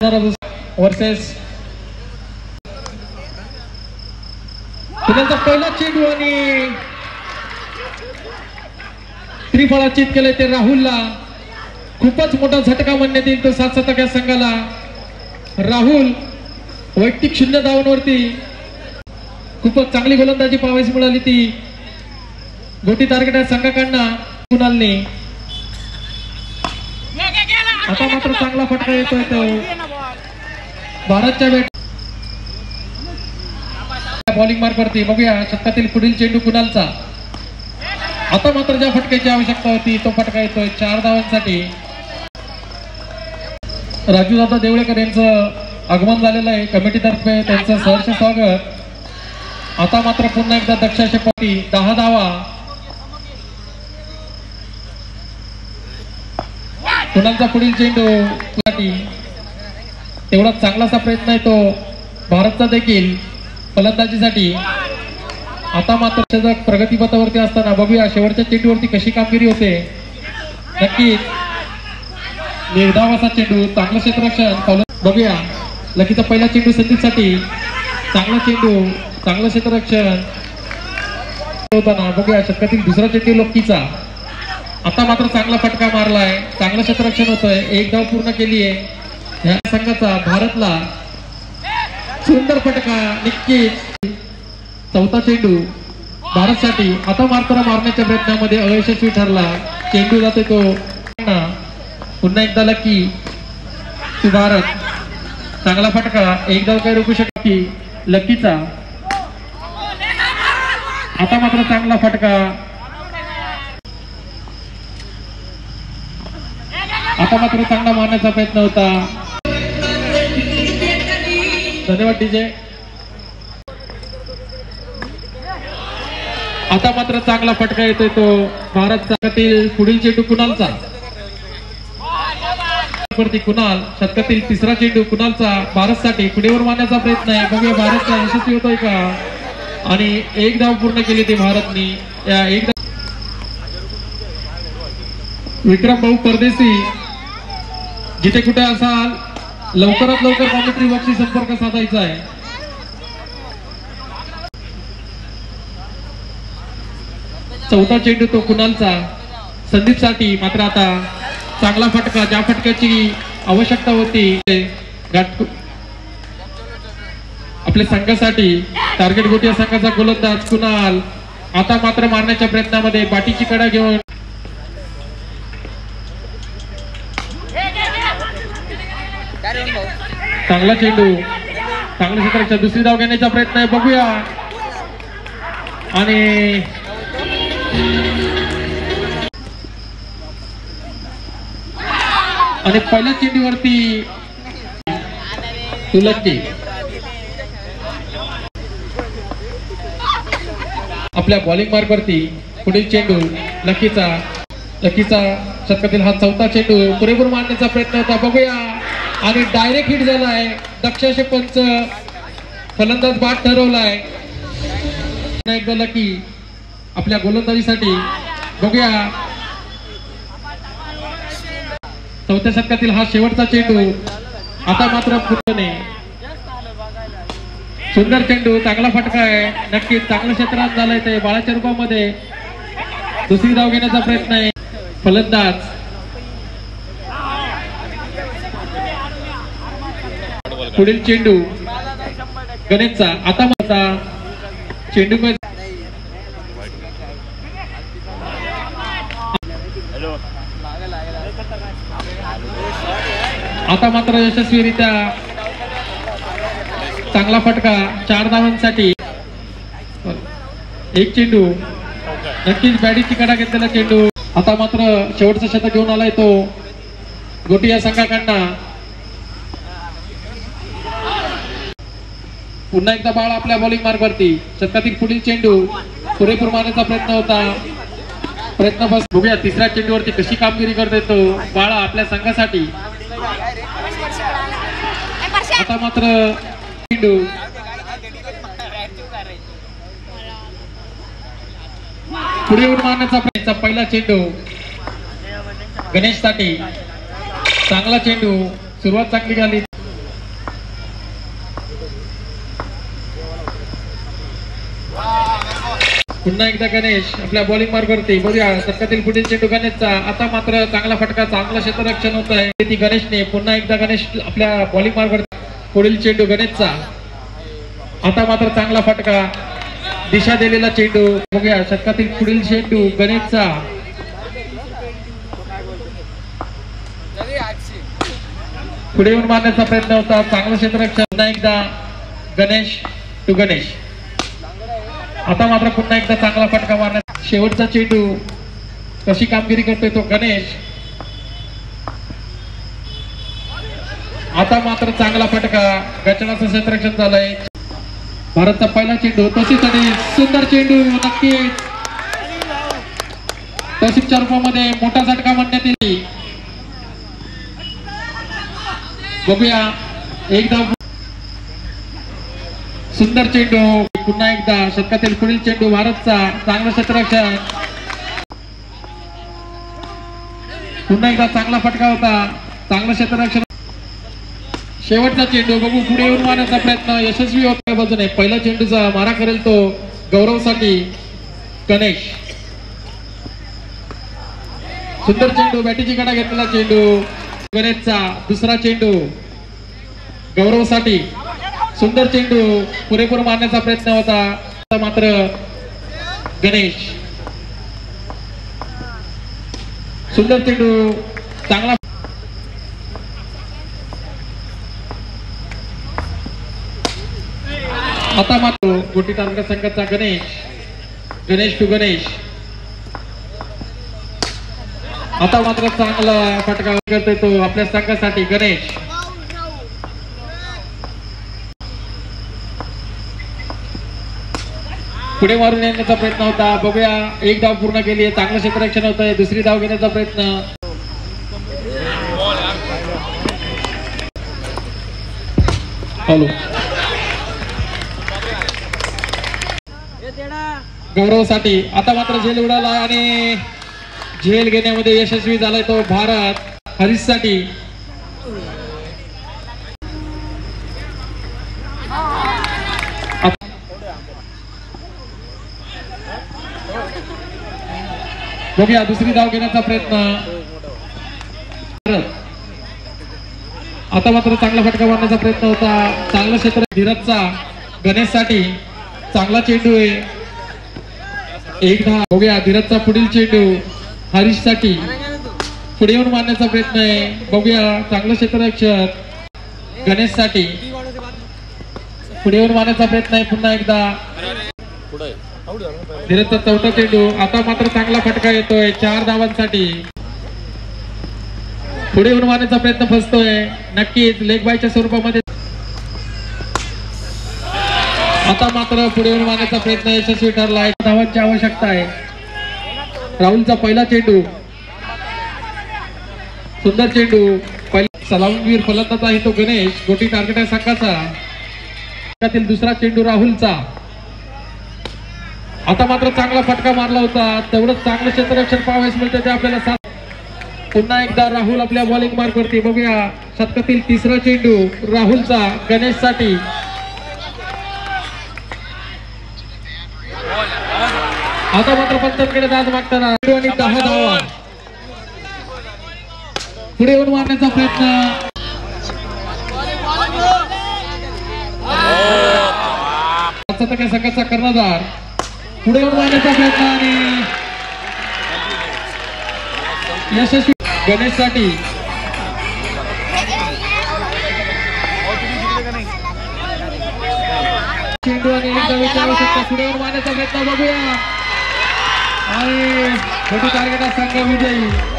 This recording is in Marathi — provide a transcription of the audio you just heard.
वर्सेस पुण्याचा पहिला चेंडू आणि त्रिफळाचित केले ते राहुलला. खूपच मोठा झटका म्हणण्यात येईल तो 7 या संघाला. राहुल वैयक्तिक 0 धावांवरती खूपच चांगली गोलंदाजी पाहायची मिळाली. ती गोटी टार्गेट आहे संघाकडनं कुणालने. आता मात्र चांगला फटका येतोय तो भारतच्या बॅट बॉलिंग मार्क वरती. बघूया शतकातील पुढील चेंडू कुणालचा. आता मात्र ज्या फटक्याची आवश्यकता होती तो फटका येतोय 4 धावांसाठी. राजूदादा देवळेकर यांचं आगमन झालेलं आहे कमिटीतर्फे, त्यांचं सहर्ष स्वागत. आता मात्र पुन्हा एकदा दक्षाशेपती 10 धावा. कुणालचा पुढील चेंडू तेवढा चांगलासा प्रयत्न आहे तो भारतचा देखील फलंदाजीसाठी. आता मात्र प्रगतीपथावरती असताना बघूया शेवटच्या चेंडूवरती कशी कामगिरी होते. नक्कीच निर्धावाचा चेंडू, चांगलं क्षेत्ररक्षण. बघूया लकीचा पहिला चेंडू संदीपसाठी, चांगला चेंडू, चांगलं क्षेत्ररक्षण होताना. बघूया शतकातील दुसरा चेंडू लक्कीचा. आता मात्र चांगला फटका मारलाय, चांगलं क्षेत्ररक्षण होतंय. 1 धाव पूर्ण केली आहे ह्या संघाचा. भारतला सुंदर फटका. नक्कीच चौथा चेंडू भारतसाठी. आता मात्र मारण्याच्या प्रयत्नामध्ये अयशस्वी ठरला. चेंडू जाते तो पुन्हा एकदा लकी तू भारत. चांगला फटका, 1 धाव काही रोखू शकत लकीचा. आता मात्र चांगला फटका. आता मात्र चांगला मारण्याचा प्रयत्न होता. धन्यवाद डीजे. आता मात्र चांगला फटका येतोय तो भारत संघातील पुढील चेंडू कुणालचा. कुणाल शतकातील तिसरा चेंडू कुणालचा भारतसाठी पुढेवर मारण्याचा प्रयत्न आहे. बघूया भारतचा यशस्वी होतोय का. आणि 1 धाव पूर्ण केली ती भारतनी. या 1 धाव विक्रम भाऊ परदेशी जिथे कुठे असाल लवकरात लवकर कॉमेंट्री बॉक्सशी संपर्क साधायचा आहे. चौथा चेंडू तो कुणालचा संदीपसाठी. मात्र आता चांगला फटका, ज्या फटक्याची आवश्यकता होती आपल्या संघासाठी. टार्गेट गोटी या संघाचा गोलंदाज कुणाल. आता मात्र मारण्याच्या प्रयत्नामध्ये बाटीची कडा घेऊन चांगला चेंडू, चांगल्या क्षेत्राच्या दुसरी धाव घेण्याचा प्रयत्न आहे. बघूया आणि पहिल्या चेंडूवरती तुलक्की आपल्या बॉलिंग मार्क वरती. पुढील चेंडू लकीचा. शतकातील हा चौथा चेंडू पुरेपूर मारण्याचा प्रयत्न होता. बघूया आणि डायरेक्ट हिट झालाय. दक्षाशे पंच फलंदाज बाद ठरवलाय. एकदा लकी आपल्या गोलंदाजीसाठी. बघूया चौथ्या शतकातील हा शेवटचा चेंडू. आता मात्र पूर्णने सुंदर चेंडू, चांगला फटका आहे. नक्कीच चांगलं क्षेत्रात झालंय ते बाळाच्या रूपामध्ये. दुसरी धाव घेण्याचा प्रयत्न आहे फलंदाज. पुढील चेंडू गणेशचा. आता माझा चेंडू आता मात्र यशस्वीरित्या चांगला फटका 4 धावांसाठी. 1 चेंडू नक्कीच बॅडीची कडा घेतलेला चेंडू. आता मात्र शेवटचा शतक घेऊन आलाय तो गोटी या संघाकडनं. पुन्हा एकदा बाळ आपल्या बॉलिंग मार्क वरती. शतकातील पुढील चेंडू पुरेपूर मारण्याचा प्रयत्न होता. प्रयत्न बस. बघूया तिसऱ्या चेंडूवरती कशी कामगिरी करतोय तो बाळा आपल्या संघासाठी. आता मात्र चेंडू पुढे मारण्याचा प्रयत्न. पहिला चेंडू गणेशसाठी. चांगला चेंडू, सुरुवात चांगली झाली. पुन्हा एकदा गणेश आपल्या बॉलिंग मार्गावरती बघूया षटकातील पुढील चेंडू गणेशचा. आता मात्र चांगला फटका, चांगलं क्षेत्ररक्षण होत आहे ती गणेशने. पुन्हा एकदा गणेश आपल्या बॉलिंग मार्गावरती पुढील चेंडू गणेशचा. आता मात्र चांगला फटका, दिशा दिलेला चेंडू. बघूया षटकातील पुढील चेंडू गणेशचा. पुढे येऊन मारण्याचा प्रयत्न होता, चांगलं क्षेत्ररक्षण. पुन्हा एकदा गणेश टू गणेश. आता मात्र पुन्हा एकदा चांगला फटका मारण्याचा. शेवटचा चेंडू कशी कामगिरी करतोय तो गणेश. आता मात्र चांगला फटका, गचनाचं क्षेत्ररक्षण झालंय. भारतचा पहिला चेंडू तशीच आणि सुंदर चेंडू. नक्कीच तशीच्या रूपामध्ये मोठा झटका म्हणण्यात येईल. बघूया एकदा सुंदर चेंडू. पुन्हा एकदा षटकातील पुढील चेंडू भारतचा, चांगलं क्षेत्ररक्षण. पुन्हा एकदा चांगला फटका होता, चांगलं क्षेत्ररक्षण. शेवटचा चेंडू बघू, पुढे येऊन मारण्याचा प्रयत्न यशस्वी होत बाजूने. पहिला चेंडूचा मारा करेल तो गौरवसाठी गणेश. सुंदर चेंडू, बॅटीची कडा घेतलेला चेंडू गणेशचा. दुसरा चेंडू गौरवसाठी. सुंदर चेंडू, पुरेपूर मारण्याचा प्रयत्न होता मात्र गणेश. सुंदर चेंडू, चांगला. आता मात्र गोटी तालुका संघाचा गणेश टू गणेश. आता मात्र चांगला फटका करतोय तो आपल्या संघासाठी गणेश. पुढे मारून येण्याचा प्रयत्न होता. बघूया एक धाव पूर्ण केली, चांगलं क्षेत्ररक्षण होत आहे. दुसरी धाव घेण्याचा प्रयत्न. हॅलो गौरवसाठी. आता मात्र झेल उडाला आणि झेल घेण्यामध्ये यशस्वी झालाय तो भारत. हरीशसाठी. बघूया दुसरी धाव घेण्याचा प्रयत्न. आता मात्र चांगला फटका मारण्याचा प्रयत्न होता, चांगलं क्षेत्र. धीरजचा गणेशसाठी चांगला चेंडू आहे. एक धाव. बघूया धीरजचा पुढील चेंडू हरीशसाठी. पुढे येऊन मारण्याचा प्रयत्न आहे. बघूया चांगलं क्षेत्ररक्षण गणेशसाठी. पुढे येऊन मारण्याचा प्रयत्न आहे पुन्हा एकदा धीरजचा चौथा चेंडू. आता मात्र चांगला फटका येतोय 4 धावांसाठी. पुढे येऊन मारण्याचा प्रयत्न फसतोय. नक्कीच लेग बायच्या स्वरूपामध्ये. आता मात्र पुढे येऊन मारण्याचा प्रयत्न यशस्वी ठरला. 1 धावांची आवश्यकता आहे. राहुलचा पहिला चेंडू. सुंदर चेंडू. सलामीवीर फलंदाज आहे तो गणेश. गोटी टार्गेट आहे संघाचा. दुसरा चेंडू राहुलचा. आता मात्र चांगला फटका मारला होता, तेवढंच चांगलं क्षेत्ररक्षण पाहावयास मिळतं ते आपल्याला. पुन्हा एकदा राहुल आपल्या बॉलिंग मार्कवरती. बघूया षटकातील तिसरा चेंडू राहुलचा गणेशसाठी. आता मात्र पंचांकडे दाद मागताना आणि 10 धावा. पुढे येऊन मारण्याचा प्रयत्न. काय संघाचा कर्णधार. पुढे येऊन मारण्याचा प्रयत्न आणि यशस्वी गणेशसाठी. चेंडू आणि एक धावेची आवश्यकता. पुढे येऊन मारण्याचा प्रयत्न. बघूया आणि मोठी टार्गेट संघ विजयी.